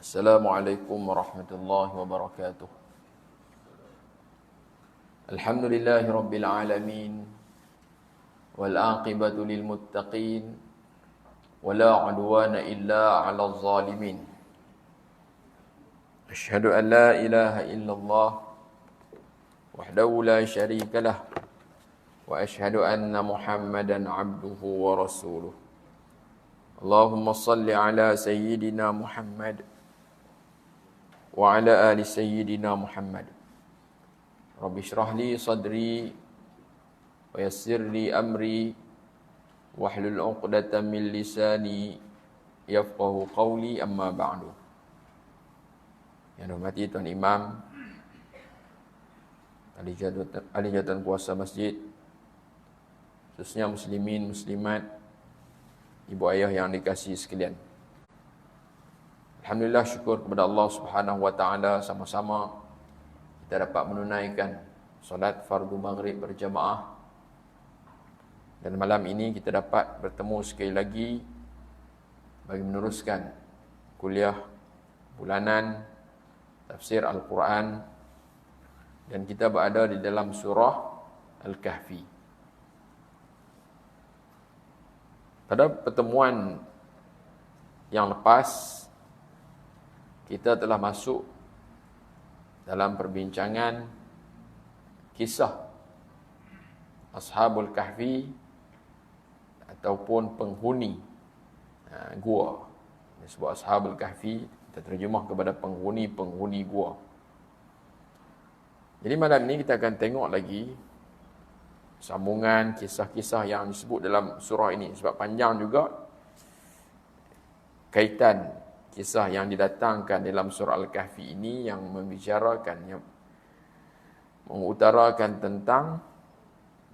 Assalamualaikum warahmatullahi wabarakatuh. Alhamdulillahi rabbil alamin. Wal aqibatu lil muttaqin. Wala udwana illa 'alal zalimin. Asyhadu an la ilaha illallah wahdahu la syarika lah. Wa asyhadu anna Muhammadan 'abduhu wa rasuluh. Allahumma salli ala sayyidina Muhammad wa ala ali sayyidina Muhammad. Rabbi shrah li sadri wa yassir li amri wahlul 'uqdatam min lisani yafqahu qawli, amma ba'du. Yang dihormati Tuan Imam, ahli jawatan kuasa masjid, khususnya muslimin, muslimat, ibu ayah yang dikasihi sekalian. Alhamdulillah, syukur kepada Allah Subhanahu wa taala, sama-sama kita dapat menunaikan solat fardu maghrib berjamaah. Dan malam ini kita dapat bertemu sekali lagi bagi meneruskan kuliah bulanan tafsir Al-Quran, dan kita berada di dalam surah Al-Kahfi. Pada pertemuan yang lepas, kita telah masuk dalam perbincangan kisah Ashabul Kahfi ataupun penghuni gua. Disebut Ashabul Kahfi, kita terjemah kepada penghuni gua. Jadi malam ini kita akan tengok lagi sambungan kisah-kisah yang disebut dalam surah ini. Sebab panjang juga kaitan kisah yang didatangkan dalam surah Al-Kahfi ini, yang membicarakan, yang mengutarakan tentang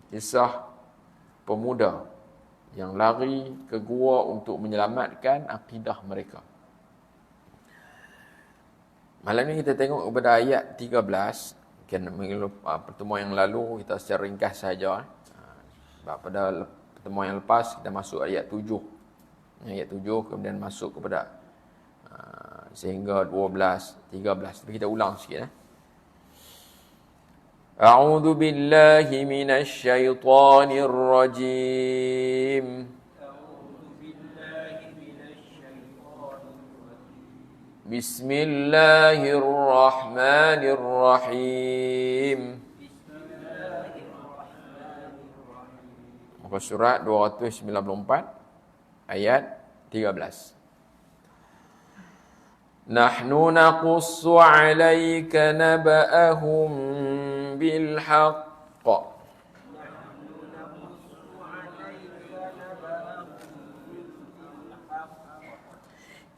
kisah pemuda yang lari ke gua untuk menyelamatkan akidah mereka. Malam ini kita tengok kepada ayat 13. Pertemuan yang lalu kita secara ringkas saja. Sebab pada pertemuan yang lepas kita masuk ayat 7. Ayat 7 kemudian masuk kepada sehingga 12, 13. Tapi kita ulang sikit. A'udzu billahi minasy syaithanir rajim. Bismillahirrahmanirrahim. Muka surat 294 ayat 13. Nahnu naqussu 'alaika naba'ahum bil haqq.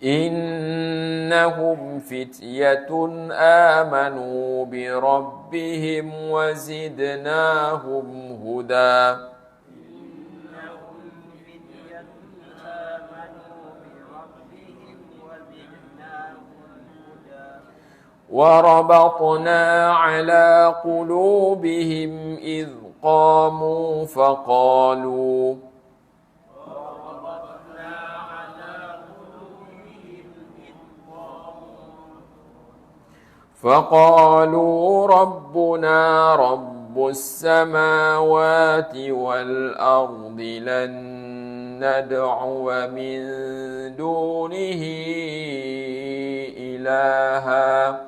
Innahum fityatun amanu bi rabbihim wa zidnahum huda. وَرَبَطْنَا عَلَى قُلُوبِهِمْ إِذْ قَامُوا فَقَالُوا رَبُّنَا رَبُّ السَّمَاوَاتِ وَالْأَرْضِ لَن نَّدْعُوَ مِن دُونِهِ إِلَٰهًا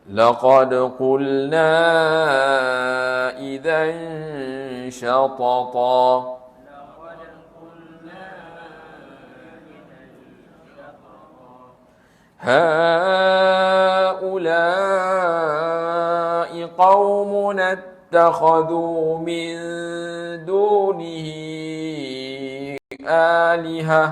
لقد قلنا إذا شططا هؤلاء قومنا اتخذوا من دونه آلهة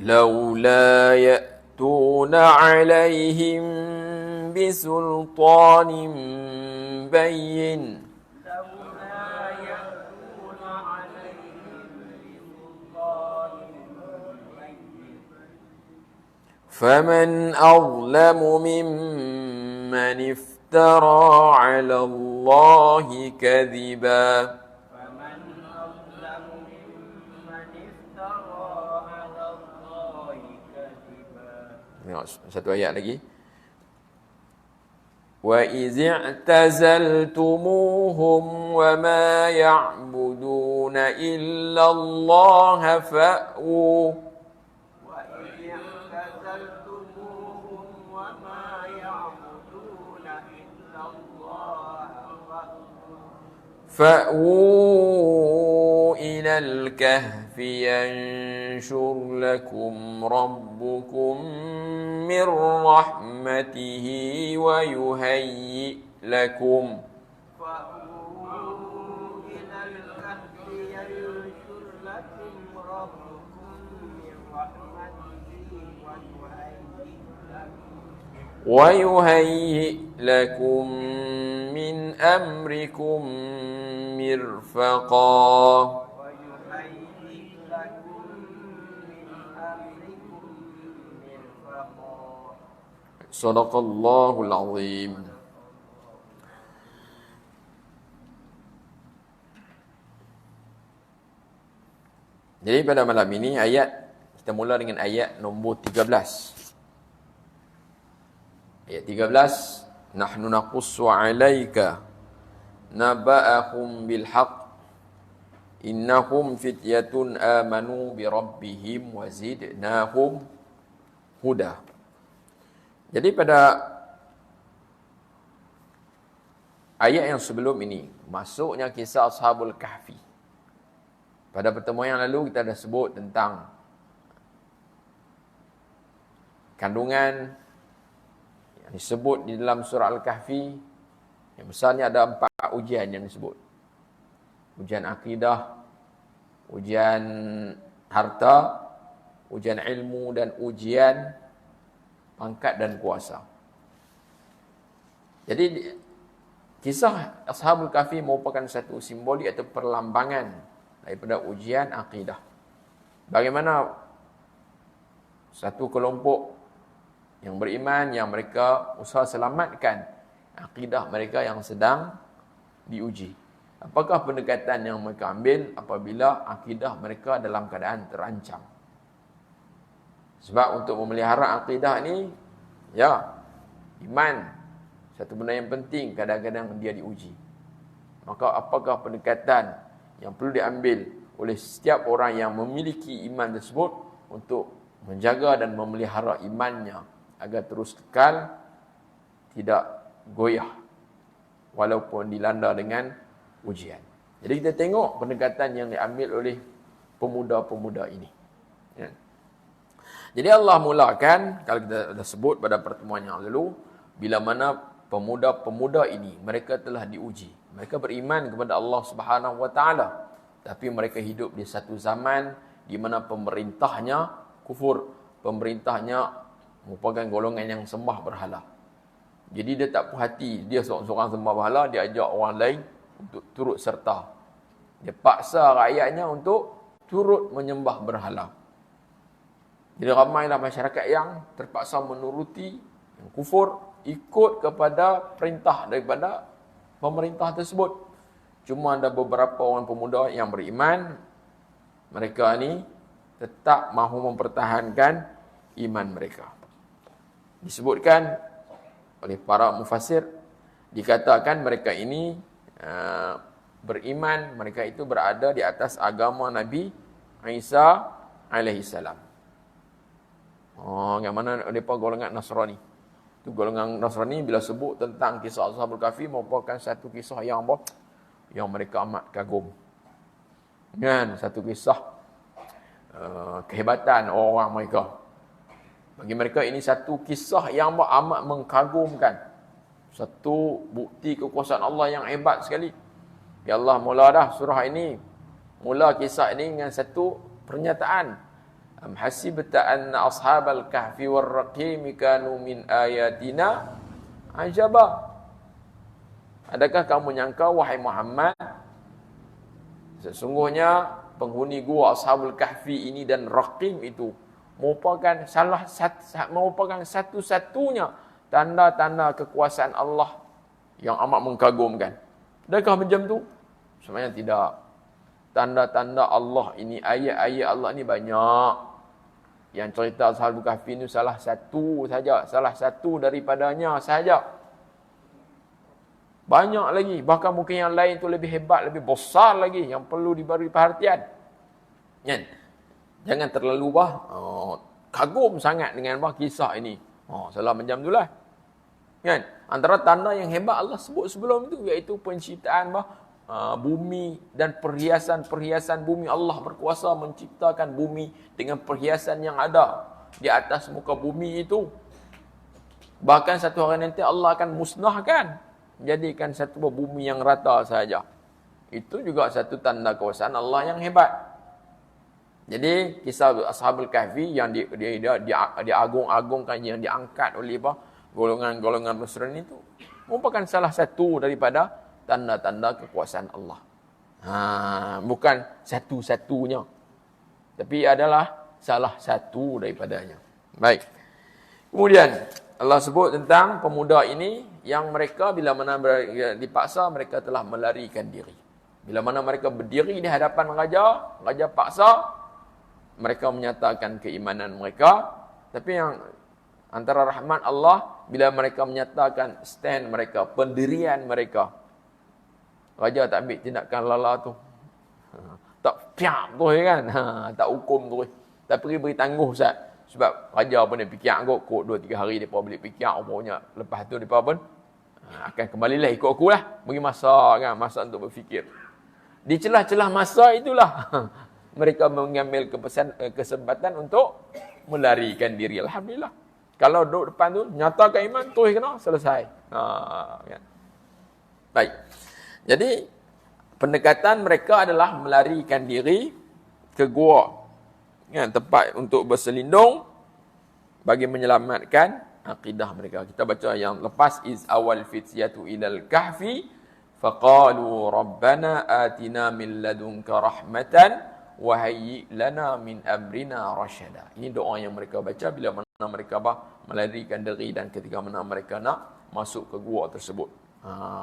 لولا يأتون عليهم بسلطان بين فمن أظلم ممن افترى على الله كذبا فمن أظلم ممن افترى على الله كذبا. Tengok satu ayat lagi. وَإِذِ اعْتَزَلْتُمُوهُمْ وَمَا يَعْبُدُونَ إِلَّا اللَّهَ فَأْوُوا وَإِذِ اعْتَزَلْتُمُوهُمْ وَمَا يَعْبُدُونَ إِلَّا اللَّهَ فَأْوُوا إِلَى الْكَهْفِ يَنشُرْ لَكُمْ رَبُّكُمْ مِنْ رَحْمَتِهِ وَيُهَيِّئْ لَكُمْ فَأْوُوا إِلَى الْكَهْفِ يَنشُرْ لَكُمْ رَبُّكُمْ مِنْ رَحْمَتِهِ وَيُهَيِّئْ لَكُمْ مِنْ أَمْرِكُمْ مِرْفَقًا وَيُهَيِّئْ لَكُمْ مِنْ أَمْرِكُمْ مِرْفَقًا. صدق الله العظيم. Jadi pada malam ini kita mula dengan ayat nombor 13. Ayat 13, nahnu naqussu 'alaika naba'ahum bil haqq innahum fityatun amanu bi rabbihim wa zidnahum huda. Jadi pada ayat yang sebelum ini masuknya kisah Ashabul Kahfi. Pada pertemuan yang lalu kita dah sebut tentang kandungan yang disebut di dalam surah Al-Kahfi. Yang besarnya ada 4 ujian yang disebut. Ujian akidah, ujian harta, ujian ilmu dan ujian pangkat dan kuasa. Jadi kisah Ashabul Kahfi merupakan satu simbolik atau perlambangan daripada ujian akidah. Bagaimana satu kelompok yang beriman yang mereka usaha selamatkan akidah mereka yang sedang diuji. Apakah pendekatan yang mereka ambil apabila akidah mereka dalam keadaan terancam? Sebab untuk memelihara akidah ni, iman satu benda yang penting, kadang-kadang dia diuji. Maka apakah pendekatan yang perlu diambil oleh setiap orang yang memiliki iman tersebut untuk menjaga dan memelihara imannya agar terus kekal, tidak goyah walaupun dilanda dengan ujian. Jadi kita tengok pendekatan yang diambil oleh pemuda-pemuda ini. Ya. Jadi Allah mulakan, kalau kita dah sebut pada pertemuan yang lalu, bila mana pemuda-pemuda ini mereka telah diuji. Mereka beriman kepada Allah Subhanahu Wa Taala, tapi mereka hidup di satu zaman di mana pemerintahnya kufur, pemerintahnya merupakan golongan yang sembah berhala. Jadi dia tak puas hati, dia seorang sembah berhala, dia ajak orang lain untuk turut serta. Dia paksa rakyatnya untuk turut menyembah berhala. Jadi ramailah masyarakat yang terpaksa menuruti, yang kufur, ikut kepada perintah daripada pemerintah tersebut. Cuma ada beberapa orang pemuda yang beriman, mereka ni tetap mahu mempertahankan iman mereka. Disebutkan oleh para mufassir, dikatakan mereka ini beriman, mereka itu berada di atas agama Nabi Isa alaihi salam. Yang mana mereka golongan Nasrani. Itu golongan Nasrani bila sebut tentang kisah Ashabul Kahfi merupakan satu kisah yang mereka amat kagum. Kan, satu kisah kehebatan orang mereka. Bagi mereka ini satu kisah yang amat mengkagumkan. Satu bukti kekuasaan Allah yang hebat sekali. Ya Allah mula dah surah ini. Mula kisah ini dengan satu pernyataan. Am hasibta anna ashabal kahfi war-raqim kanu min ayatina ajaba. Adakah kamu nyangka wahai Muhammad, sesungguhnya penghuni gua Ashabul Kahfi ini dan Raqim itu merupakan satu-satunya tanda-tanda kekuasaan Allah yang amat mengkagumkan. Adakah macam tu? Sebenarnya tidak. Tanda-tanda Allah ini, ayat-ayat Allah ini banyak. Yang cerita Ashabul Kahfi ini salah satu saja, salah satu daripadanya saja. Banyak lagi, bahkan mungkin yang lain tu lebih hebat, lebih besar lagi yang perlu diberi perhatian. Kan? Jangan terlalu kagum sangat dengan kisah ini. Salah macam itulah. Kan? Antara tanda yang hebat Allah sebut sebelum itu iaitu penciptaan bumi dan perhiasan-perhiasan bumi. Allah berkuasa menciptakan bumi dengan perhiasan yang ada di atas muka bumi itu. Bahkan satu hari nanti Allah akan musnahkan, jadikan satu bumi yang rata saja. Itu juga satu tanda kuasaan Allah yang hebat. Jadi kisah Ashabul Kahfi yang diagung-agungkan, yang diangkat oleh golongan-golongan Nasrani itu merupakan salah satu daripada tanda-tanda kekuasaan Allah. Bukan satu-satunya, tapi adalah salah satu daripadanya. Baik. Kemudian Allah sebut tentang pemuda ini yang mereka bila mana dipaksa mereka telah melarikan diri. Bila mana mereka berdiri di hadapan raja paksa, mereka menyatakan keimanan mereka. Tapi yang antara rahmat Allah, bila mereka menyatakan stand mereka, pendirian mereka, raja tak ambil tindakan lala tu. Tak piak tu kan. Tak hukum tu. Tak pergi beri tangguh Ustaz. Sebab raja pun dia fikir kot 2-3 hari dia boleh fikir umurnya. Lepas tu dia pun akan kembalilah ikut aku lah. Bagi masa kan, masa untuk berfikir. Di celah-celah masa itulah mereka mengambil kesempatan untuk melarikan diri. Alhamdulillah. Kalau duduk depan tu nyatakan iman, terus kena selesai. Kan? Baik. Jadi pendekatan mereka adalah melarikan diri ke gua. Kan, tempat untuk berselindung bagi menyelamatkan akidah mereka. Kita baca yang lepas, iz awal fityatu ilal kahfi faqalu rabbana atina min ladunka rahmatan wa hayyi lana min amrina rasyada. Ini doa yang mereka baca bila mana mereka melarikan diri dan ketika mana mereka nak masuk ke gua tersebut.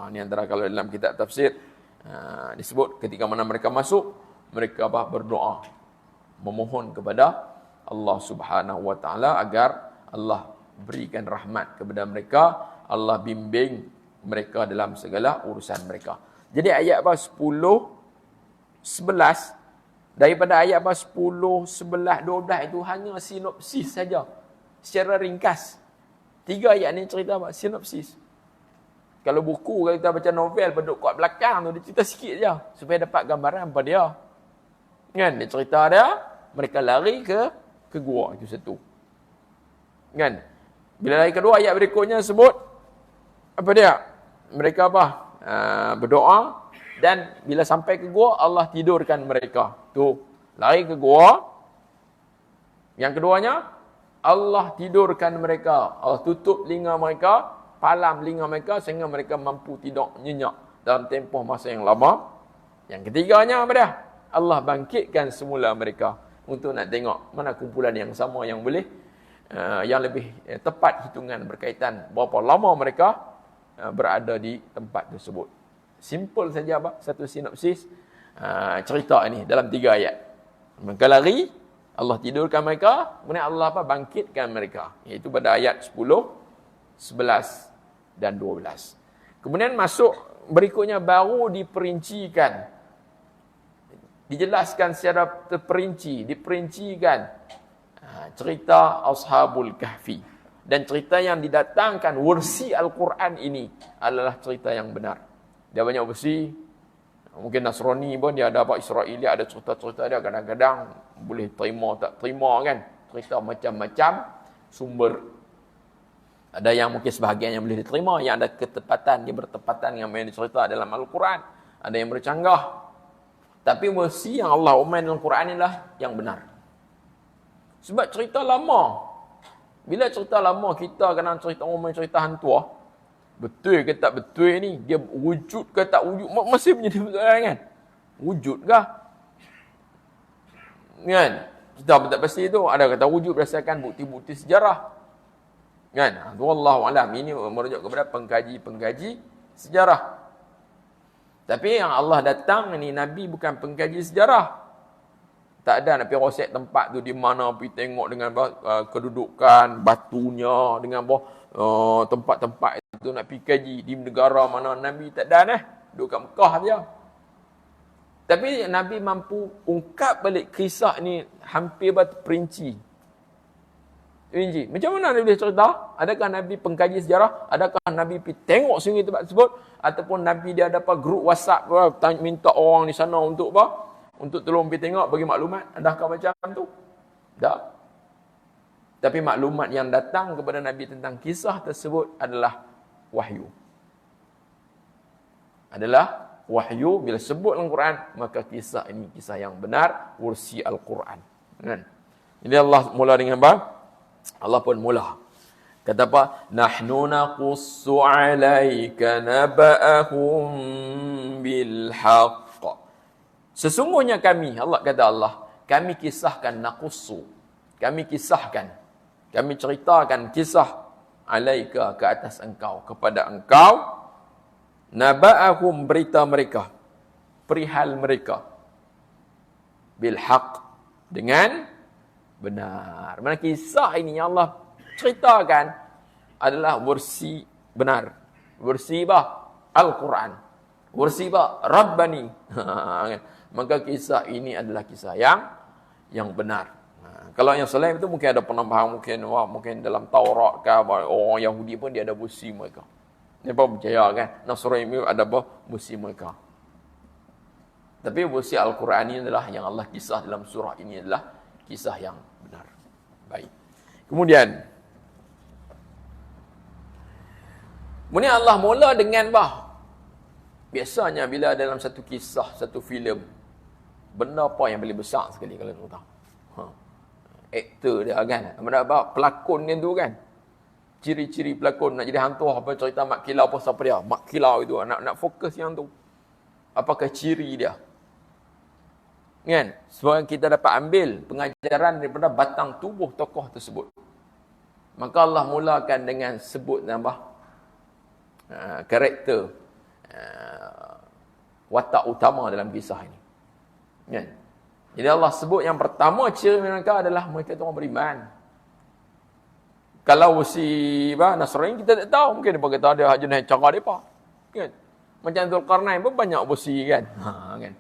Ini antara kalau dalam kitab tafsir disebut ketika mana mereka masuk, mereka berdoa memohon kepada Allah Subhanahu wa taala agar Allah berikan rahmat kepada mereka, Allah bimbing mereka dalam segala urusan mereka. Jadi ayat 10, 11 daripada ayat 10, 11, 12 itu hanya sinopsis saja. Secara ringkas. 3 ayat ni cerita sinopsis. Kalau buku, kalau kita baca novel, penduk kat belakang tu, dia cerita sikit je. Supaya dapat gambaran apa dia. Kan? Dia cerita dia, mereka lari ke gua. Itu satu. Kan? Bila lari kedua, ayat berikutnya sebut, apa dia? Mereka berdoa. Dan bila sampai ke gua, Allah tidurkan mereka. Tu, lari ke gua. Yang keduanya, Allah tidurkan mereka. Allah tutup telinga mereka, palam telinga mereka sehingga mereka mampu tidur nyenyak dalam tempoh masa yang lama. Yang ketiganya apa dia? Allah bangkitkan semula mereka untuk nak tengok mana kumpulan yang sama yang boleh yang lebih tepat hitungan berkaitan berapa lama mereka berada di tempat tersebut. Simple saja satu sinopsis cerita ini dalam 3 ayat. Mereka lari, Allah tidurkan mereka, kemudian Allah bangkitkan mereka, iaitu pada ayat 10, 11 dan 12. Kemudian masuk berikutnya baru diperincikan, dijelaskan secara terperinci, diperincikan cerita Ashabul Kahfi. Dan cerita yang didatangkan versi Al-Quran ini adalah cerita yang benar. Dia banyak versi. Mungkin Nasrani pun dia ada Israeli, ada cerita-cerita dia kadang-kadang boleh terima tak terima kan. Cerita macam-macam sumber. Ada yang mungkin sebahagian yang boleh diterima, yang ada ketepatan, dia bertepatan dengan yang dicerita dalam Al-Quran. Ada yang bercanggah. Tapi versi yang Allah umumkan dalam Al-Quran inilah yang benar. Sebab cerita lama. Bila cerita lama, kita kena cerita umum cerita hantu. Betul ke tak betul ni? Dia wujud ke tak wujud? Masih menjadi persoalan kan? Wujud ke? Kan? Kita pun tak pasti tu. Ada kata wujud berdasarkan bukti-bukti sejarah. Kan? Wallahu alam. Ini merujuk kepada pengkaji-pengkaji sejarah. Tapi yang Allah datang ni, Nabi bukan pengkaji sejarah. Tak ada nak pergi rosak tempat tu di mana, pergi tengok dengan kedudukan batunya, dengan tempat-tempat itu nak pergi kaji di negara mana. Nabi tak ada dah. Duduk kat Mekah dia. Tapi Nabi mampu ungkap balik kisah ni hampir perinci. Macam mana Nabi boleh cerita? Adakah Nabi pengkaji sejarah? Adakah Nabi pergi tengok sendiri tempat tersebut? Ataupun Nabi dia dapat grup WhatsApp, minta orang di sana untuk apa? Untuk tolong pergi tengok, bagi maklumat. Adakah macam tu? Tak. Tapi maklumat yang datang kepada Nabi tentang kisah tersebut adalah wahyu. Adalah wahyu. Bila sebut dalam Quran, maka kisah ini kisah yang benar, ursi Al-Quran. Kan? Jadi Allah mula dengan apa? Allah pun mula. Kata apa? Nahnu naqussu 'alaika naba'ahum bil haqq. Sesungguhnya kami, Allah kata Allah, kami kisahkan naqussu. Kami kisahkan. Kami ceritakan kisah 'alaika ke atas engkau, kepada engkau. Naba'ahum, berita mereka, perihal mereka, bil haqq, dengan benar. Mana kisah ini yang Allah ceritakan adalah versi benar, versi Al-Quran, versi Rabbani. Maka kisah ini adalah kisah yang benar. Kalau yang selain itu mungkin ada penambahan, mungkin dalam Taurat ke, orang Yahudi pun dia ada versi mereka. Dia pun percaya kan, Nasrani ada versi mereka. Tapi versi Al-Quran ini adalah yang Allah kisah dalam surah ini adalah kisah yang benar. Baik. Kemudian Allah mula dengan biasanya bila dalam satu kisah, satu filem, benda apa yang paling besar sekali kalau kita tahu? Aktor dia kan. Pelakon dia tu kan. Ciri-ciri pelakon nak jadi hantu, apa cerita Mak Kilau apa siapa dia? Mak Kilau itu nak fokus yang tu. Apakah ciri dia? Kan? Sebab kita dapat ambil pengajaran daripada batang tubuh tokoh tersebut. Maka Allah mulakan dengan sebut nama karakter watak utama dalam kisah ini. Kan? Jadi Allah sebut yang pertama ciri mereka adalah mereka itu orang beriman. Kalau si Nasrani kita tak tahu, mungkin dia kata ada jenis cara depa. Kan? Macam Zulkarnain pun banyak versi kan. Kan?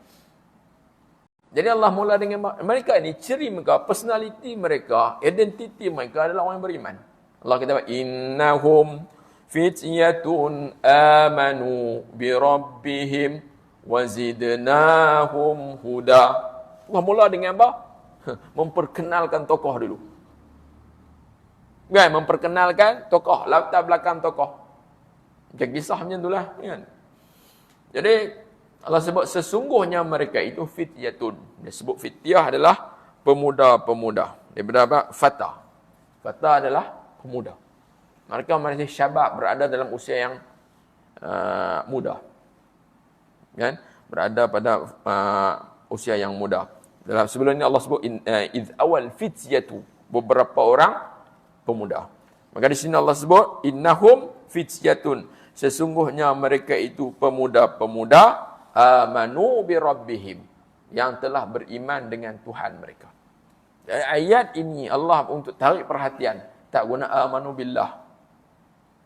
Jadi Allah mula dengan mereka ini, ciri mereka, personality mereka, identiti mereka adalah orang yang beriman. Allah kata, innahum fityatun amanu bi rabbihim wazidnahum huda. Allah mula dengan apa? Memperkenalkan tokoh dulu. Kan? Memperkenalkan tokoh, latar belakang tokoh. Macam kisah macam itulah. Kan? Jadi Allah sebut sesungguhnya mereka itu fityatun. Dia sebut fityah adalah pemuda-pemuda. Daripada apa? Fata. Fata adalah pemuda. Mereka masih syabab, berada dalam usia yang muda. Kan? Berada pada usia yang muda. Dalam sebelum ini Allah sebut iz awal fityatu, beberapa orang pemuda. Maka di sini Allah sebut innahum fityatun. Sesungguhnya mereka itu pemuda-pemuda amanu bi rabbihim, yang telah beriman dengan Tuhan mereka. Ayat ini Allah untuk tarik perhatian, tak guna amanu billah.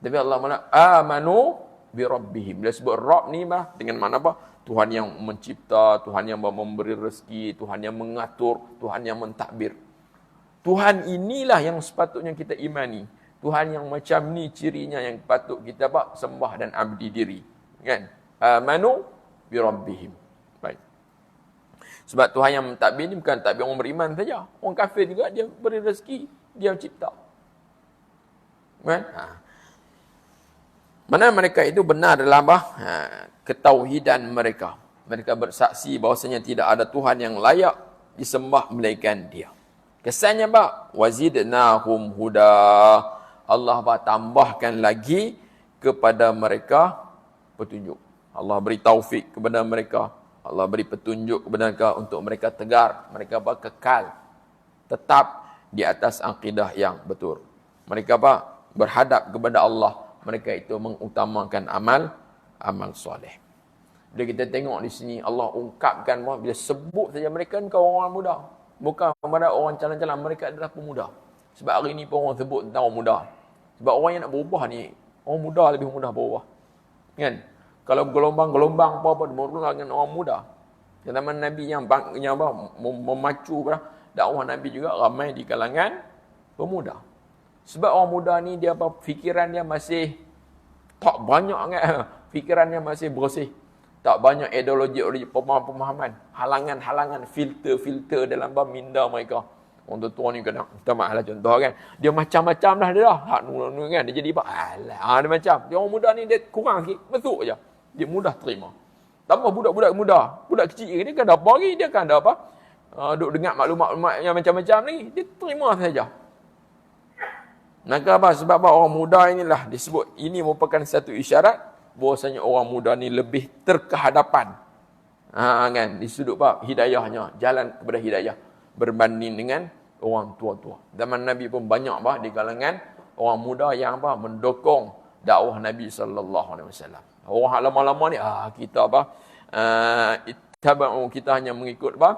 Tapi Allah mana amanu bi rabbihim. Dia sebut Rabb ni dengan mana Tuhan yang mencipta, Tuhan yang memberi rezeki, Tuhan yang mengatur, Tuhan yang mentadbir. Tuhan inilah yang sepatutnya kita imani. Tuhan yang macam ni cirinya yang patut kita sembah dan abdi diri. Kan? Amanu bi rabbihim. Baik. Sebab Tuhan yang mentadbir ni bukan mentadbir orang beriman saja. Orang kafir juga dia beri rezeki, dia cipta. Kan? Mana mereka itu benar dalam ketauhidan mereka. Mereka bersaksi bahawasanya tidak ada Tuhan yang layak disembah melainkan Dia. Kesannya wazidnahum huda. Allah tambahkan lagi kepada mereka petunjuk. Allah beri taufik kepada mereka. Allah beri petunjuk kepada mereka untuk mereka tegar, mereka kekal. tetap di atas akidah yang betul. Mereka apa? Berhadap kepada Allah. Mereka itu mengutamakan amal soleh. Bila kita tengok di sini, Allah ungkapkan bahawa bila sebut saja mereka ni orang muda. Bukan kepada orang calon-calon, mereka adalah pemuda. Sebab hari ni pun orang sebut tentang orang muda. Sebab orang yang nak berubah ni, orang muda lebih mudah berubah. Kan? Kalau gelombang-gelombang apa-apa, berubah dengan orang muda. Zaman Nabi yang memacu dakwah Nabi juga ramai di kalangan pemuda. Sebab orang muda ni dia apa, fikiran dia masih tak banyak sangat. Fikiran dia masih bersih. Tak banyak ideologi, pemahaman, halangan-halangan, filter dalam minda mereka. Orang tua ni kadang, kita maaf lah contoh kan. Dia macam-macam dah dia dah. Hak nul kan. Dia jadi apa? Alah, dia macam. Dia orang muda ni dia kurang sikit. Betul je. Dia mudah terima. Tambah budak-budak muda. Budak kecil dia kan ada apa lagi? Dia kan ada apa? Duk dengar maklumat-maklumat yang macam-macam ni. Dia terima saja. Maka apa? Sebab apa? Orang muda inilah disebut. Ini merupakan satu isyarat bahwasanya orang muda ni lebih terkehadapan. Kan? Di sudut apa? Hidayahnya. Jalan kepada hidayah. Berbanding dengan orang tua-tua. Zaman Nabi pun banyak apa? Di kalangan orang muda yang apa? Mendukung dakwah Nabi SAW. Orang lama-lama ni, kita apa? Kita hanya mengikut apa?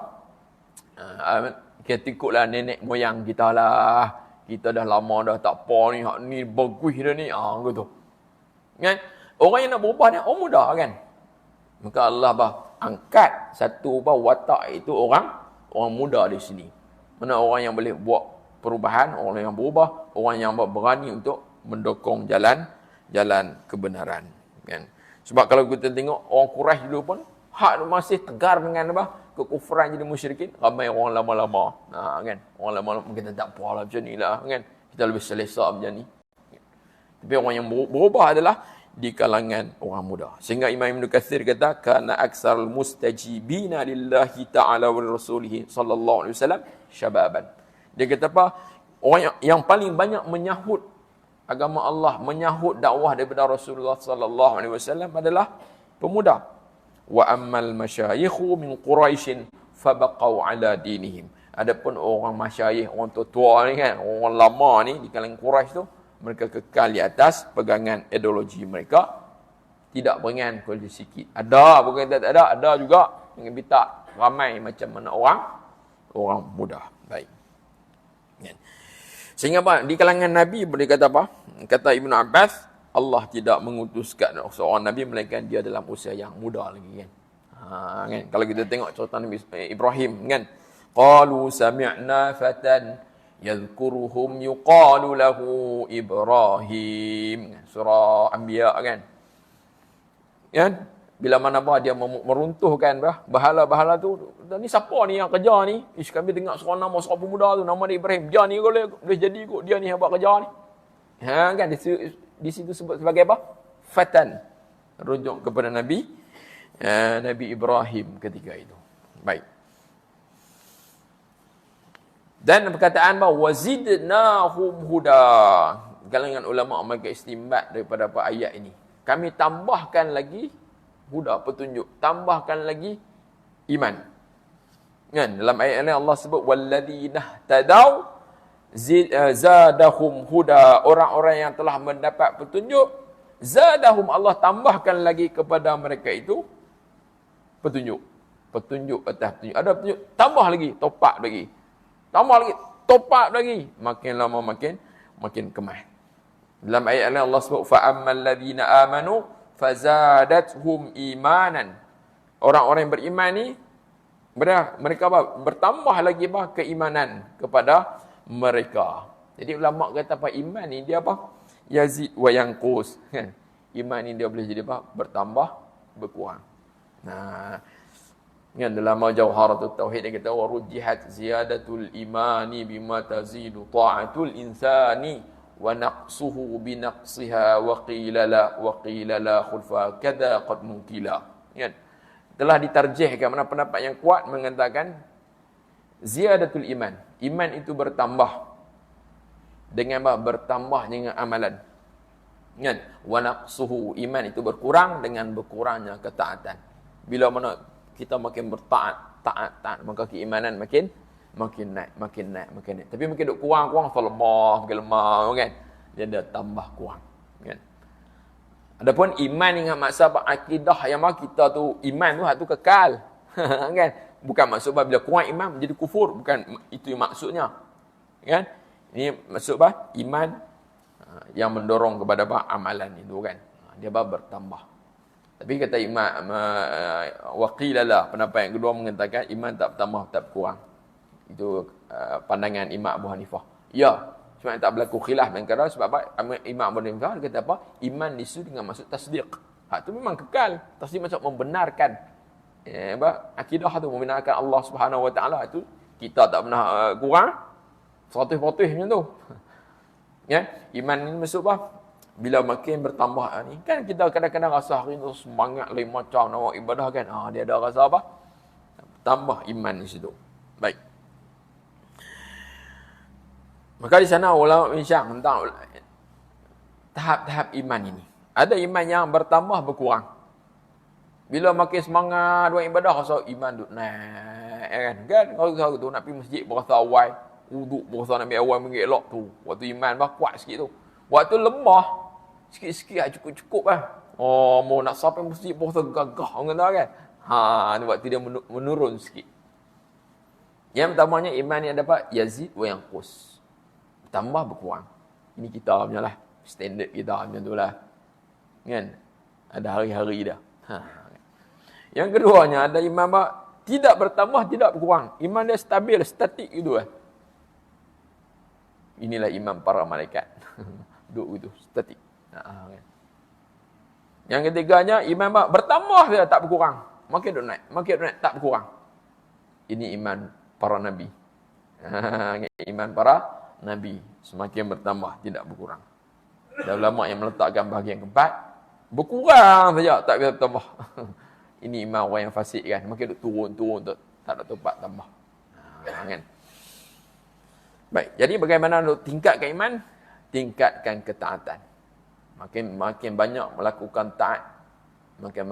Kita ikutlah nenek moyang kita lah. Kita dah lama dah tak apa ni. Hak ni bagus dah ni. Gitu. Kan? Orang yang nak berubah ni, orang muda kan? Maka Allah apa? Angkat satu apa? Watak itu orang muda di sini. Mana orang yang boleh buat perubahan, orang yang berubah, orang yang berani untuk mendukung jalan kebenaran. Kan? Sebab kalau kita tengok orang Quraisy dulu pun hak masih tegar dengan apa? Kekufuran jadi musyrikin, ramai orang lama-lama. Kan? Orang lama-lama kita tak apalah macam nilah kan. Kita lebih selesa macam ni. Tapi orang yang berubah adalah di kalangan orang muda. Sehingga Imam Ibn Katsir kata kana aksarul mustajibina lillahi ta'ala wa rasulih sallallahu alaihi wasallam syababan. Dia kata apa? Orang yang paling banyak menyahut agama Allah, menyahut dakwah daripada Rasulullah sallallahu alaihi wasallam adalah pemuda. Wa ammal masyayikhu min Quraisy fabaqau ala dinihim. Adapun orang masyayikh, orang tua ni kan, orang lama ni di kalangan Quraisy tu, mereka kekal di atas pegangan ideologi mereka, tidak beringan kecuali sikit. Ada, bukan tak ada juga dengan bitak ramai macam mana orang muda. Baik. Sehingga apa? Di kalangan Nabi boleh kata apa? Kata Ibn Abbas, Allah tidak mengutuskan seorang Nabi melainkan dia dalam usia yang muda lagi kan. Kan? Kalau kita tengok cerita Nabi Ibrahim kan. Qalu sami'na fatan yadhkuruhum yuqalu lahu Ibrahim. Surah Anbiya kan. Kan? Bila mana bah dia meruntuhkan bahala-bahala tu, ni siapa ni yang kerja ni? Kami dengar seorang nama seorang pemuda tu, nama dia Ibrahim. Dia ni boleh jadi kot, dia ni yang buat kerja ni. Kan di situ sebut sebagai apa? Fatan. Rujuk kepada Nabi Ibrahim ketika itu. Baik. Dan perkataan bahawa wazidnahum huda. Kalangan ulama mereka istimbat daripada apa ayat ini. Kami tambahkan lagi huda, petunjuk, tambahkan lagi iman. Kan dalam ayat ini Allah sebut walladzina tadau zadahum huda, orang-orang yang telah mendapat petunjuk, zadahum, Allah tambahkan lagi kepada mereka itu petunjuk. Petunjuk atas petunjuk. Ada petunjuk, tambah lagi, topak lagi. Tambah lagi, topak lagi. Makin lama makin kemah. Dalam ayat ini Allah sebut fa ammal ladzina amanu fazadathum imanan. Orang-orang yang beriman ni mereka apa? Bertambah lagi apa? Keimanan kepada mereka. Jadi ulama kata apa? Iman ni dia apa? Yazid wa yanqus. Kan? Iman ni dia boleh jadi apa? Bertambah, berkurang. Nah, kan dalam Jawharatul Tauhid dia kata warujihat ziyadatul imani bima tazidu ta'atul insani wa naqsuhu bi naqsiha wa qila la khulfa kadza qad munkila. Kan? Telah ditarjihkan mana pendapat yang kuat mengatakan ziyadatul iman. Iman itu bertambah dengan apa? Bertambah dengan amalan. Kan? Wa naqsuhu, iman itu berkurang dengan berkurangnya ketaatan. Bila mana kita makin bertaat, taat, maka keimanan makin makin naik. Tapi makin duk kurang makin lemah kan. Dia ada tambah kurang kan. Adapun iman ingat maksud akidah yang kita tu iman tu hak tu kekal. Kan? Bukan maksud bila kurang iman menjadi kufur, bukan itu yang maksudnya. Kan? Ini maksud iman yang mendorong kepada amalan itu kan. Dia bertambah. Tapi kata imam waqilalah, pendapat yang kedua mengatakan iman tak bertambah, tak berkurang. Itu pandangan Imam Abu Hanifah. Ya, cuma tak berlaku khilaf dan kerana sebab apa? Imam Abu Hanifah kata apa? Iman disu dengan maksud tasdiq. Hak tu memang kekal. Tasdiq maksud membenarkan. Akidah tu membenarkan Allah Subhanahu Wa Taala itu kita tak pernah kurang 100% macam tu. Ya, iman ni maksud apa? Bila makin bertambah ni kan kita kadang-kadang rasa hari tu semangat lain macam nak buat ibadah kan. Dia ada rasa apa? Tambah iman di situ. Baik. Maka di sana ulama bincang tentang tahap-tahap iman ini. Ada iman yang bertambah berkurang. Bila makin semangat buat ibadah rasa iman duk naik kan. Kalau tu nak pergi masjid berasa awal, wuduk berasa nak ambil awal mengi elok tu. Waktu iman kuat sikit tu. Waktu lemah sikit-sikit cukup-cukup mau nak sampai masjid berasa gagah orang kata kan. Ni waktu dia menurun sikit. Yang pertamanya iman yang dapat yazid wa yanqus. Tambah berkurang. Ini kita punya lah. Standard kita macam tu lah. Kan? Ada hari-hari dah. Yang keduanya, ada iman tidak bertambah, tidak berkurang. Iman dia stabil, statik gitu lah. Inilah iman para malaikat. Duduk gitu, statik. Kan? Yang ketiganya, iman bertambah dia, tak berkurang. Makin duduk naik, tak berkurang. Ini iman para nabi. Iman para Nabi semakin bertambah, tidak berkurang. Dan ulama yang meletakkan bahagian keempat, berkurang saja, tak bisa bertambah. Ini iman orang yang fasik kan, makin turun, tak ada tempat tambah. Kan? Baik, jadi bagaimana untuk tingkatkan iman? Tingkatkan ketaatan. Makin banyak melakukan taat, makin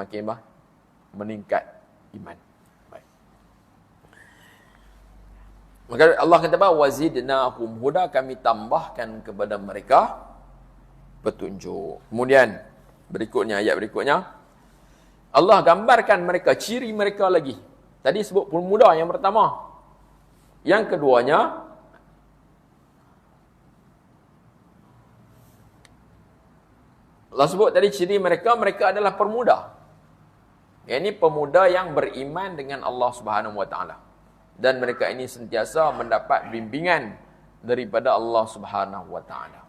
meningkat iman. Maka Allah kata wazidnahum huda, kami tambahkan kepada mereka petunjuk. Kemudian ayat berikutnya Allah gambarkan mereka, ciri mereka lagi. Tadi sebut pemuda yang pertama. Yang keduanya Allah sebut tadi ciri mereka adalah pemuda. Ini pemuda yang beriman dengan Allah Subhanahu Wa Taala. Dan mereka ini sentiasa mendapat bimbingan daripada Allah Subhanahu Wa Taala.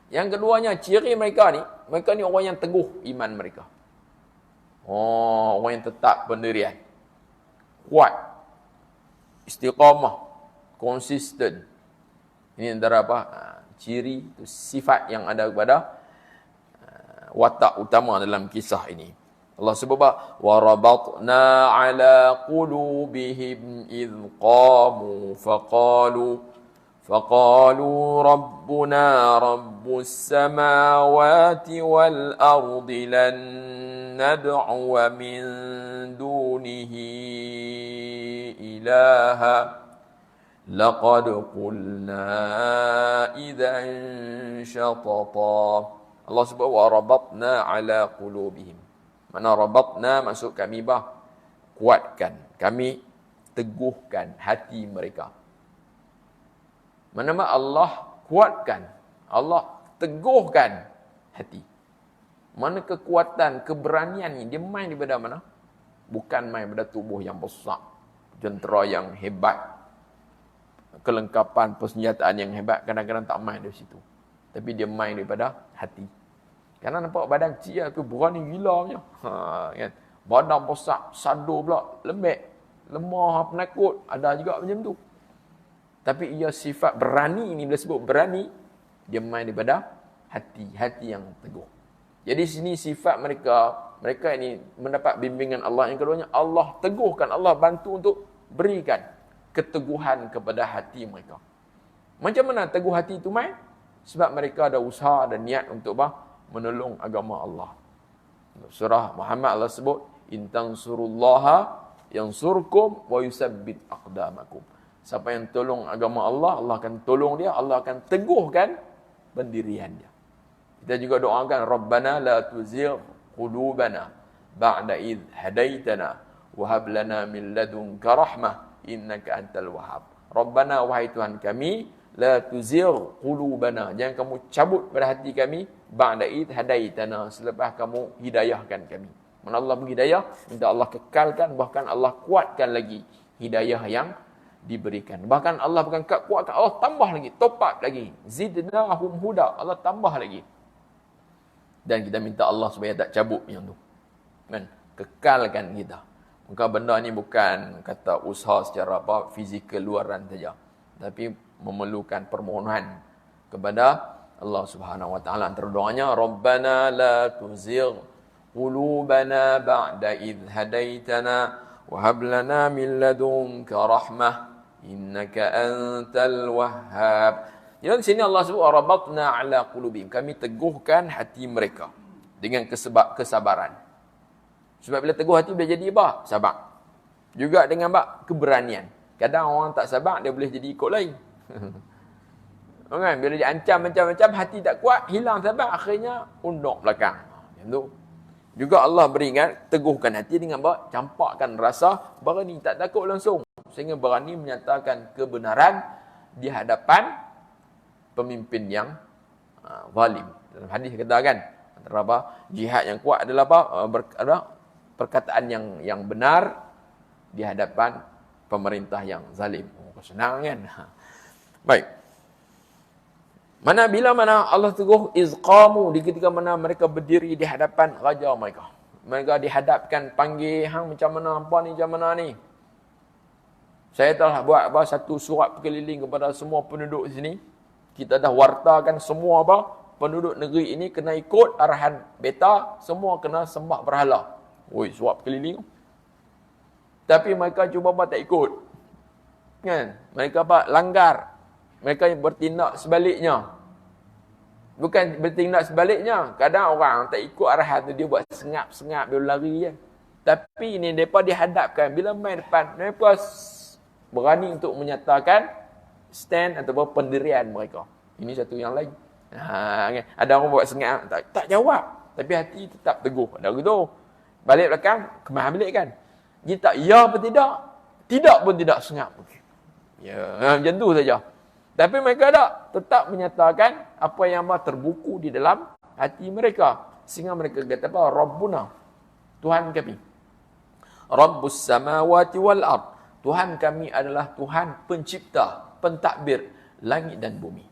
Yang keduanya, ciri mereka ni orang yang teguh iman mereka. Orang yang tetap pendirian. Kuat. Istiqamah. Konsisten. Ini antara ciri, sifat yang ada kepada watak utama dalam kisah ini. Allah sebut وَرَبَطْنَا عَلَى قُلُوبِهِمْ إِذْ قَامُوا فَقَالُوا رَبُّنَا رَبُّ السَّمَاوَاتِ وَالْأَرْضِ لَن نَّدْعُوَ مِن دُونِهِ إِلَٰهًا لَقَدْ قُلْنَا إِذًا شَطَطًا. Allah sebut وَرَبَطْنَا عَلَى قُلُوبِهِمْ. Mana rabatna maksud kami kuatkan, kami teguhkan hati mereka. Mana Allah kuatkan, Allah teguhkan hati. Mana kekuatan, keberanian ni dia main daripada mana? Bukan main daripada tubuh yang besar, jentera yang hebat, kelengkapan persenjataan yang hebat, kadang-kadang tak main dari situ. Tapi dia main daripada hati. Kerana nampak badan kecil tu berani gila punya. Kan? Badan besar, sado pula, lembek, lemah, penakut, ada juga macam tu. Tapi ia sifat berani ini, bila sebut berani, dia main daripada hati yang teguh. Jadi sini sifat mereka ini mendapat bimbingan Allah. Yang keduanya, Allah teguhkan, Allah bantu untuk berikan keteguhan kepada hati mereka. Macam mana teguh hati itu main? Sebab mereka ada usaha dan niat untuk menolong agama Allah. Surah Muhammad Allah sebut, in tansurullaha yansurkum wa yusabbit aqdamakum. Siapa yang tolong agama Allah, Allah akan tolong dia, Allah akan teguhkan pendirian dia. Kita juga doakan, Rabbana la tuzigh qulubana ba'da idh hadaitana wa hab lana min ladunka rahmah innaka antal wahhab. Rabbana, wahai Tuhan kami, la tuzigh qulubana, jangan kamu cabut pada hati kami, ba'da idh hadaitana, selepas kamu hidayahkan kami. Mana Allah menghidayah, minta Allah kekalkan, bahkan Allah kuatkan lagi hidayah yang diberikan. Bahkan Allah bukan kuatkan, Allah tambah lagi, top up lagi. Zidnahum huda, Allah tambah lagi. Dan kita minta Allah supaya tak cabut yang tu. Kan? Kekalkan kita. Maka benda ni bukan kata usaha secara fizikal luaran saja, tapi memerlukan permohonan kepada Allah Subhanahu wa taala. Antara doanya, Rabbana la tuzigh qulubana ba'da idh hadaitana wa hab lana min ladunka rahmah innaka antal wahhab. Jadi di sini Allah sebut rabatna ala qulubihim, kami teguhkan hati mereka dengan kesabaran. Sebab bila teguh hati boleh jadi apa? Sabar. Juga dengan keberanian. Kadang orang tak sabar, dia boleh jadi ikut lain. Kan? Bila dia ancam macam-macam, hati tak kuat, hilang sabar, akhirnya unduk belakang. Macam tu. Juga Allah beringat, teguhkan hati dengan campakkan rasa berani, tak takut langsung. Sehingga berani menyatakan kebenaran di hadapan pemimpin yang zalim. Dalam hadis katakan, antara jihad yang kuat adalah perkataan yang benar di hadapan pemerintah yang zalim. Senang kan? Baik. Bila mana Allah teguh izqamu, di ketika mana mereka berdiri di hadapan raja mereka. Mereka dihadapkan, panggil, hang macam mana, apa ni, macam mana ni. Saya telah buat satu surat berkeliling kepada semua penduduk sini. Kita dah wartakan semua penduduk negeri ini kena ikut arahan beta, semua kena sembah berhala. Oi, surat berkeliling. Tapi mereka cuba tak ikut. Kan? Mereka langgar. Mereka bertindak sebaliknya. Bukan bertindak sebaliknya. Kadang orang tak ikut arahan tu, dia buat sengap-sengap, dia lari kan. Tapi ini mereka dihadapkan. Bila main depan, mereka berani untuk menyatakan stand atau pendirian mereka. Ini satu yang lain. Kan? Ada orang buat sengap, tak jawab. Tapi hati tetap teguh. Ada gitu. Balik belakang, kemah balik kan. Dia tak ya apa tidak? Tidak pun tidak sengap. Ya, macam tu saja. Tapi mereka tetap menyatakan apa yang terbuku di dalam hati mereka. Sehingga mereka kata apa? Rabbuna, Tuhan kami. Rabbus samawati wal ard. Tuhan kami adalah Tuhan pencipta, pentadbir langit dan bumi.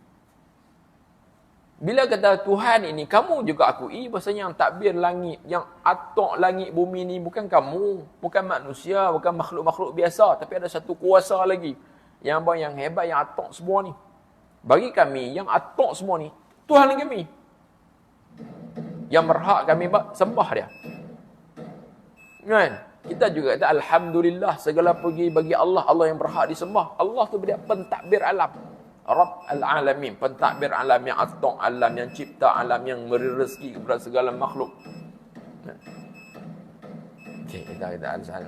Bila kata Tuhan ini, kamu juga akui bahasanya yang takbir langit, yang atok langit bumi ni bukan kamu, bukan manusia, bukan makhluk-makhluk biasa, tapi ada satu kuasa lagi. Yang hebat, yang atok semua ni. Bagi kami, yang atok semua ni, Tuhan kami. Yang berhak kami sembah dia. Kan? Kita juga kata alhamdulillah, segala puji bagi Allah, Allah yang berhak disembah. Allah tu dia pentadbir alam. Rabb al-alamin, pentadbir alam, yang atok alam, yang cipta alam, yang memberi rezeki kepada segala makhluk. Okey, kita ada sana.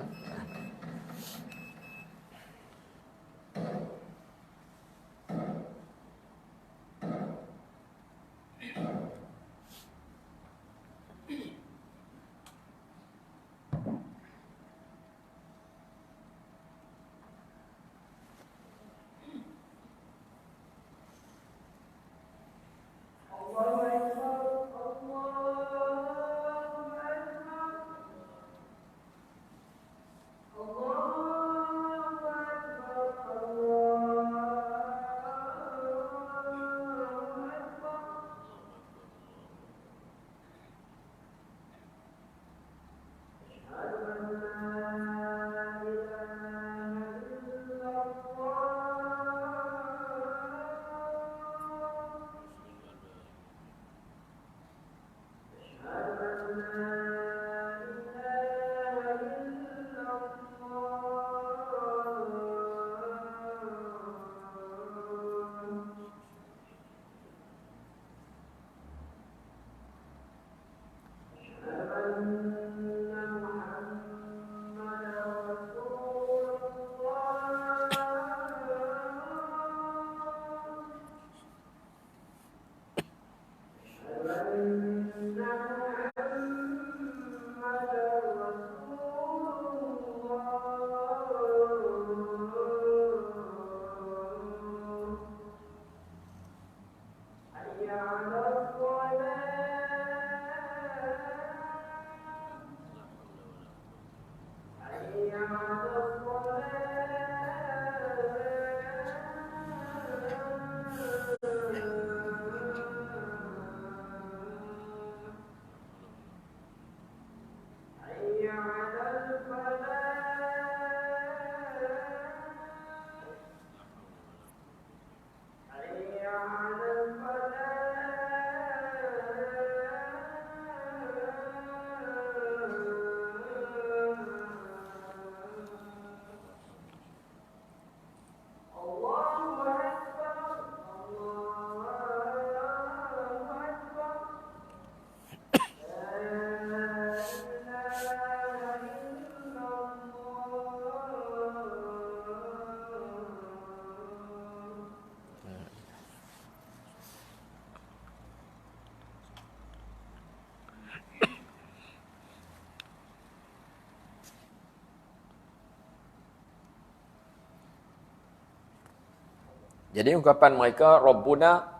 Jadi ungkapan mereka, Rabbuna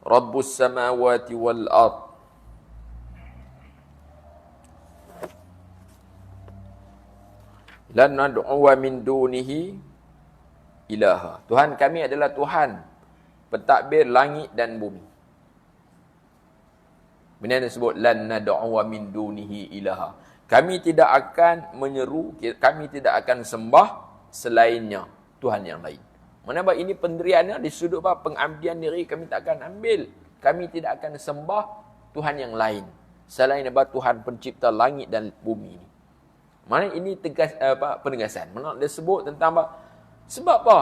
Rabbus samawati wal ard. Lan nad'uwa min dunihi ilaha. Tuhan kami adalah Tuhan pentadbir langit dan bumi. Benda yang disebut lan nad'uwa min dunihi ilaha. Kami tidak akan menyeru, kami tidak akan sembah selainnya, Tuhan yang lain. Mana ini pendiriannya di sudut pengabdian diri kami tak akan ambil. Kami tidak akan sembah Tuhan yang lain selain Tuhan pencipta langit dan bumi ini. Mana ini tegas penegasan. Mana dia sebut tentang sebab apa?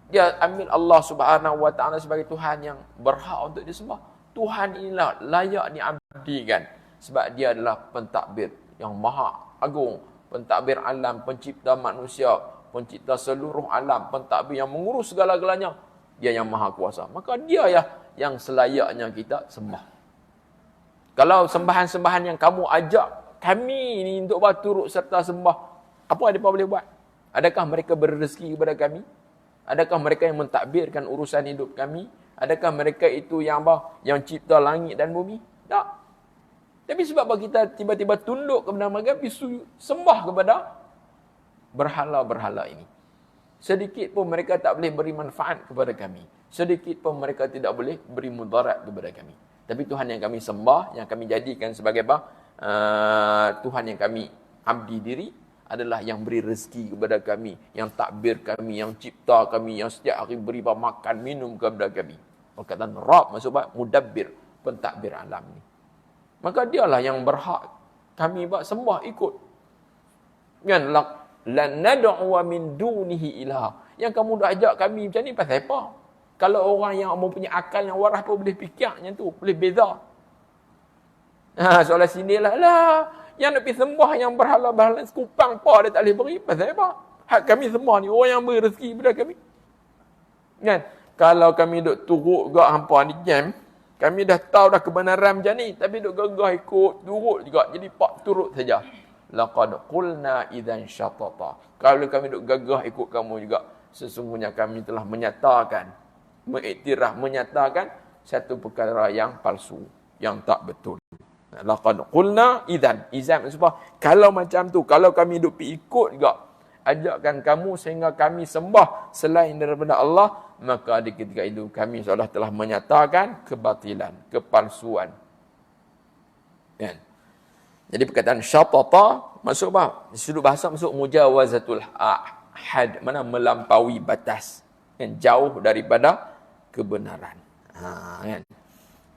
Dia ambil Allah Subhanahu Wa Taala sebagai Tuhan yang berhak untuk disembah. Tuhan inilah layak diabdikan sebab dia adalah pentadbir yang maha agung, pentadbir alam, pencipta manusia, pencipta seluruh alam, pentadbir yang mengurus segala-galanya. Dia yang maha kuasa. Maka dia yang selayaknya kita sembah. Kalau sembahan-sembahan yang kamu ajak kami ini untuk turut serta sembah, apa mereka boleh buat? Adakah mereka berrezeki kepada kami? Adakah mereka yang mentadbirkan urusan hidup kami? Adakah mereka itu yang yang cipta langit dan bumi? Tak. Tapi sebab apa kita tiba-tiba tunduk kepada mereka, sembah kepada berhala-berhala ini. Sedikit pun mereka tak boleh beri manfaat kepada kami. Sedikit pun mereka tidak boleh beri mudarat kepada kami. Tapi Tuhan yang kami sembah, yang kami jadikan sebagai Tuhan yang kami abdi diri, adalah yang beri rezeki kepada kami, yang takbir kami, yang cipta kami, yang setiap hari beri makan, minum kepada kami. Perkataan Rabb maksud mudabbir, pentadbir alam ni. Maka dialah yang berhak kami sembah ikut. Kan lan nad'u min dunihi ilaha. Yang kamu dah ajak kami macam ni pasal apa? Kalau orang yang mempunyai akal yang waras pun boleh fikir macam tu, boleh beza. Soalan sini lah, yang nak pergi sembah yang berhala-berhala sekupang apa dia tak boleh beri, pasal apa? Hak kami sembah ni, orang yang beri rezeki kepada kami. Kan? Kalau kami duk turut gak hampa ni jam, kami dah tahu dah kebenaran macam ni, tapi duk gagah ikut, turut juga, jadi pak turut saja. Laqad qulna idzan syatata. Kalau kami duk gagah ikut kamu juga, sesungguhnya kami telah menyatakan, mengiktiraf, menyatakan satu perkara yang palsu, yang tak betul. Laqad qulna idzan. Idzan maksud apa? Kalau macam tu, kalau kami duk pi ikut juga, ajakkan kamu sehingga kami sembah selain daripada Allah, maka di ketika itu kami seolah telah menyatakan kebatilan, kepalsuan. Kan? Jadi perkataan syatata maksud apa? Di sudut bahasa maksud mujawazatul had, mana melampaui batas, kan? Jauh daripada kebenaran. Kan?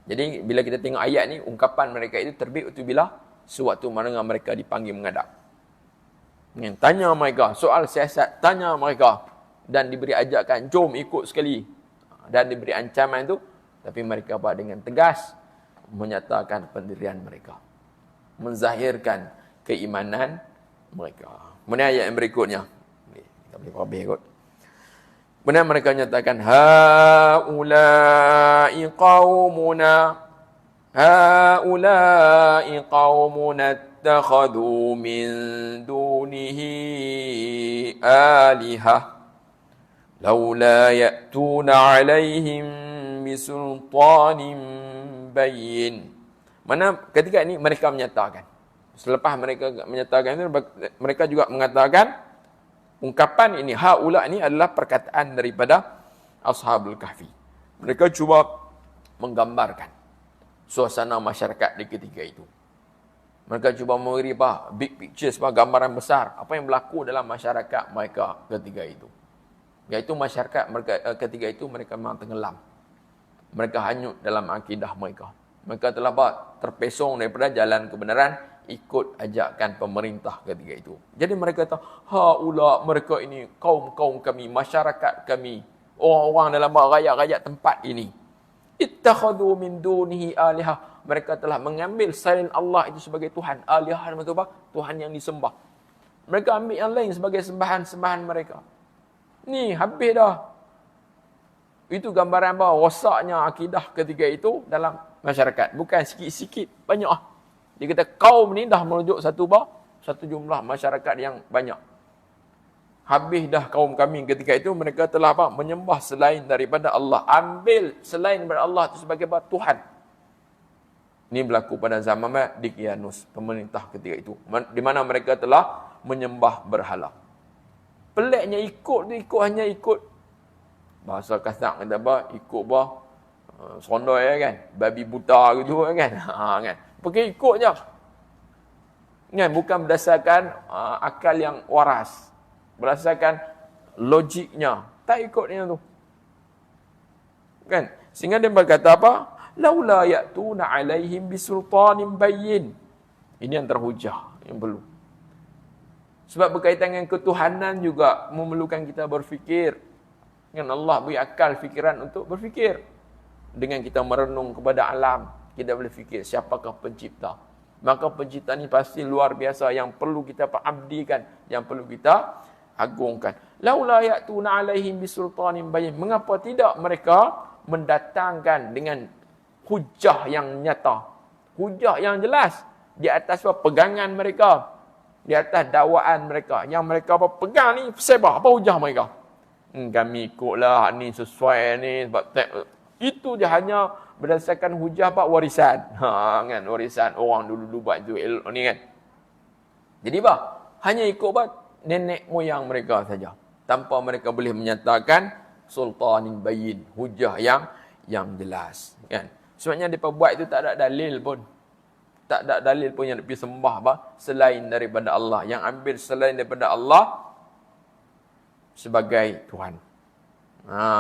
Jadi bila kita tengok ayat ni, ungkapan mereka itu terbit itu bila sewaktu mana mereka dipanggil menghadap. Tanya mereka soal siasat, tanya mereka, dan diberi ajakan jom ikut sekali, dan diberi ancaman itu, tapi mereka dengan tegas menyatakan pendirian mereka, menzahirkan keimanan mereka. Kemudian ayat yang berikutnya, kita boleh habis kot. Kemudian mereka nyatakan haula'i qaumuna ittakhadhu min dunihi alihah laula ya'tuna 'alaihim bisultanin bayyin. Mana ketika ini mereka menyatakan, selepas mereka menyatakan itu, mereka juga mengatakan ungkapan ini, haula ini adalah perkataan daripada Ashabul Kahfi. Mereka cuba menggambarkan suasana masyarakat di ketika itu. Mereka cuba memberi big picture, gambaran besar apa yang berlaku dalam masyarakat mereka ketika itu. Iaitu masyarakat mereka ketika itu mereka memang tenggelam. Mereka hanyut dalam akidah mereka. Mereka telah terpesong daripada jalan kebenaran. ikut ajakan pemerintah ketika itu. Jadi mereka kata, haula, mereka ini kaum-kaum kami, masyarakat kami, orang-orang dalam rakyat-rakyat tempat ini. Ittakhadhu min dunihi alihah. Mereka telah mengambil selain Allah itu sebagai Tuhan. Alihah itu apa? Tuhan yang disembah. Mereka ambil yang lain sebagai sembahan-sembahan mereka. Ni habis dah. Itu gambaran bahawa rosaknya akidah ketika itu dalam masyarakat. Bukan sikit-sikit, banyak lah. Dia kata kaum ni dah merujuk satu jumlah masyarakat yang banyak. Habis dah kaum kami ketika itu, mereka telah menyembah selain daripada Allah. Ambil selain daripada Allah itu sebagai Tuhan. Ini berlaku pada zaman Dqiyanus, pemerintah ketika itu. Di mana mereka telah menyembah berhala. Peliknya ikut hanya ikut. Bahasa kasar kata ikut serondoi kan. Babi buta gitu kan. Kan. Pergi ikut je. Kan? Bukan berdasarkan akal yang waras. Berdasarkan logiknya. Tak ikut dia tu. Kan? Sehingga dia berkata apa? Laula ya'tuna alaihim bisultanin bayyin. Ini yang terhujah, yang perlu. Sebab berkaitan dengan ketuhanan juga memerlukan kita berfikir. Kan Allah beri akal fikiran untuk berfikir. Dengan kita merenung kepada alam, kita boleh fikir siapakah pencipta. Maka pencipta ni pasti luar biasa yang perlu kita abdikan, yang perlu kita agungkan. Laula ya'tuna alaihim bisultanin bayyin. Mengapa tidak mereka mendatangkan dengan hujah yang nyata, hujah yang jelas di atas pegangan mereka, di atas dakwaan mereka. Yang mereka pegang ni sebab apa hujah mereka? Kami ikutlah ni sesuai ni sebab itu dia hanya berdasarkan hujah warisan. Kan warisan orang dulu buat tu ni kan. Jadi hanya ikut nenek moyang mereka saja, tanpa mereka boleh menyatakan sultanin bayyin, hujah yang jelas kan. Sebabnya mereka buat itu tak ada dalil pun. Tak ada dalil pun yang pergi sembah selain daripada Allah. Yang ambil selain daripada Allah sebagai Tuhan.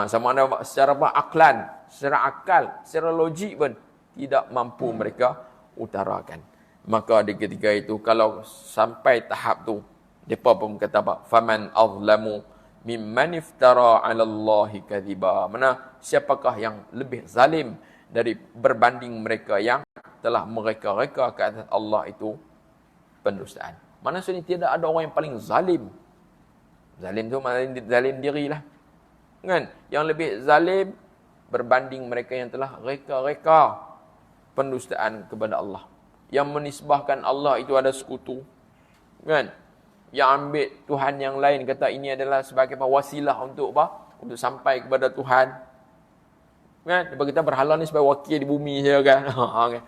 Sama ada secara aklan, secara akal, secara logik pun tidak mampu mereka utarakan. Maka di ketika itu, kalau sampai tahap tu, mereka pun kata faman azlamu mimman iftara 'ala Allahi kadhiba. Mana siapakah yang lebih zalim dari berbanding mereka yang telah mereka-reka ke atas Allah itu pendustaan. Maksudnya tidak ada orang yang paling zalim. Zalim tu maknanya zalim dirilah. Kan? Yang lebih zalim berbanding mereka yang telah reka-reka pendustaan kepada Allah. Yang menisbahkan Allah itu ada sekutu. Kan? Yang ambil Tuhan yang lain, kata ini adalah sebagai wasilah untuk sampai kepada Tuhan. Kan? Kita berhala ni sebagai wakil di bumi saja kan. Kan?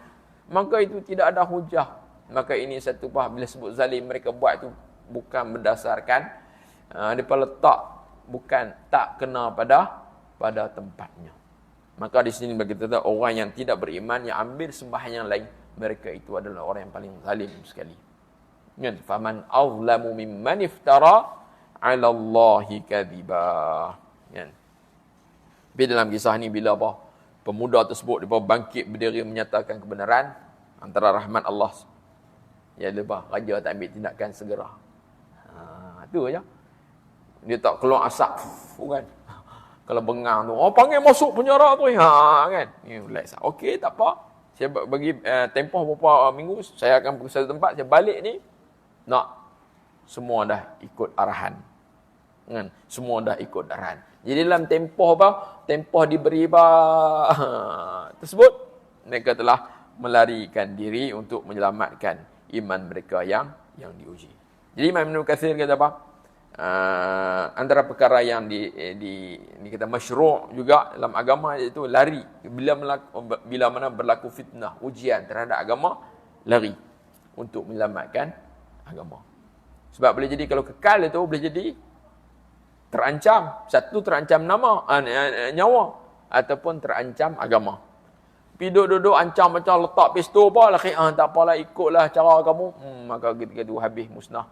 Maka itu tidak ada hujah. Maka ini satu bila sebut zalim, mereka buat itu bukan berdasarkan mereka letak, bukan tak kena pada tempatnya. Maka di sini bagi kita orang yang tidak beriman, yang ambil sembahan yang lain, mereka itu adalah orang yang paling zalim sekali. Kan? Faman azlamu mimman iftara 'ala Allahi kadhiba. Kan? Tapi dalam kisah ni bila pemuda tersebut dia bangkit berdiri menyatakan kebenaran, antara rahmat Allah ya raja tak ambil tindakan segera. Itu aja. Dia tak keluar asap kan. Kalau bengang tu, panggil masuk penjara tu kan. Ni relax. Okey, tak apa. Saya bagi tempoh beberapa minggu, saya akan pergi satu tempat, saya balik ni semua dah ikut arahan. Kan? Semua dah ikut arahan. Jadi dalam tempoh tempoh diberi tersebut, mereka telah melarikan diri untuk menyelamatkan iman mereka yang diuji. Jadi Imam Ibn Katsir kata antara perkara yang dikata masyru' juga dalam agama iaitu lari bila mana berlaku fitnah, ujian terhadap agama, lari untuk menyelamatkan agama. Sebab boleh jadi kalau kekal itu boleh jadi terancam. Satu, terancam nyawa, ataupun terancam agama. Pergi duduk ancam macam letak pistol tak apalah, ikutlah cara kamu. Maka ketika itu habis musnah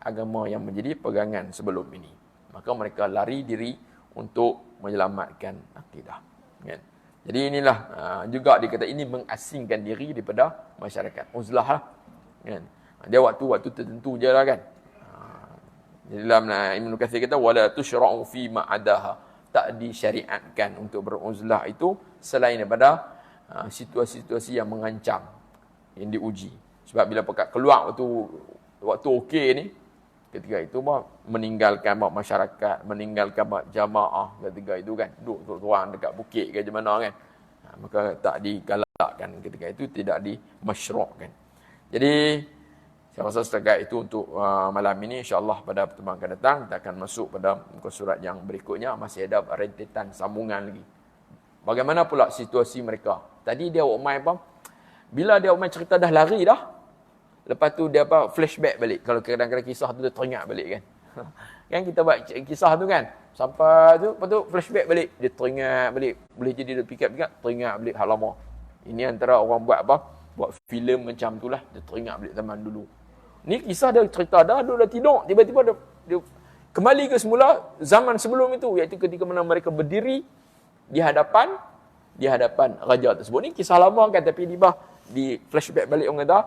agama yang menjadi pegangan sebelum ini. Maka mereka lari diri untuk menyelamatkan akidah. Kan? Jadi inilah juga dikata ini mengasingkan diri daripada masyarakat. Uzlah. kan. Dia waktu tertentu je lah kan. Jadi dalam Ibn Katsir kata wala tushra'u fi ma adaha, tak disyariatkan untuk beruzlah itu selain daripada situasi-situasi yang mengancam, yang diuji. Sebab bila pekat keluar waktu okey ni, ketika itu meninggalkan masyarakat, meninggalkan jamaah ketika itu kan, duduk seorang dekat bukit ke macam mana kan, maka tak digalakkan ketika itu, tidak dimasyru'kan. Jadi saya rasa setakat itu untuk malam ini. InsyaAllah pada pertemuan akan datang kita akan masuk pada muka surat yang berikutnya. Masih ada rentetan sambungan lagi. Bagaimana pula situasi mereka? Tadi dia Umar bila dia Umar cerita dah lari dah, lepas tu dia flashback balik. Kalau kadang-kadang kisah tu dia teringat balik kan. Kan kita buat kisah tu kan, sampai tu lepas tu flashback balik, dia teringat balik. Boleh jadi dia fikir-fikir teringat balik hal lama. Ini antara orang buat filem macam tu lah, dia teringat balik zaman dulu. Ni kisah dia cerita dah tidur, tiba-tiba dia kembali ke semula zaman sebelum itu, iaitu ketika mana mereka berdiri di hadapan raja tersebut. Ni kisah lama kan, tapi di flashback balik orang kata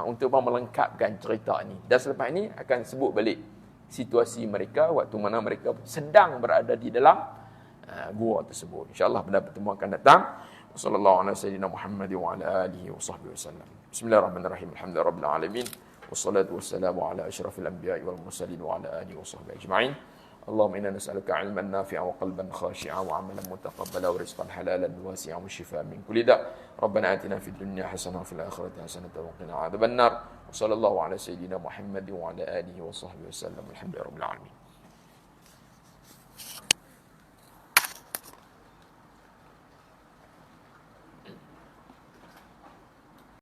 untuk melengkapkan cerita ni. Dan selepas ini akan sebut balik situasi mereka waktu mana mereka sedang berada di dalam gua tersebut. InsyaAllah pada pertemuan akan datang. Wassallallahu ala sayyidina Muhammad wa ala alihi wa sahbihi wasallam. Bismillahirrahmanirrahim. Alhamdulillahirabbil alamin. Wassalatu wassalamu ala asyrafil anbiya'i wal mursalin wa ala alihi wa sahbihi ajma'in. Allahumma inna nas'aluka 'ilman nafi'an wa qalban khashi'an wa 'amalan mutaqabbalan wa rizqan halalan wasi'an wa shifaa'an min kulli da'. Rabbana atina fid dunya hasanah wa fil akhirati hasanah wa qina 'adzaban nar. Wassallallahu ala sayyidina Muhammad wa ala alihi wa sahbihi wasallam. Alhamdulillahirabbil alamin.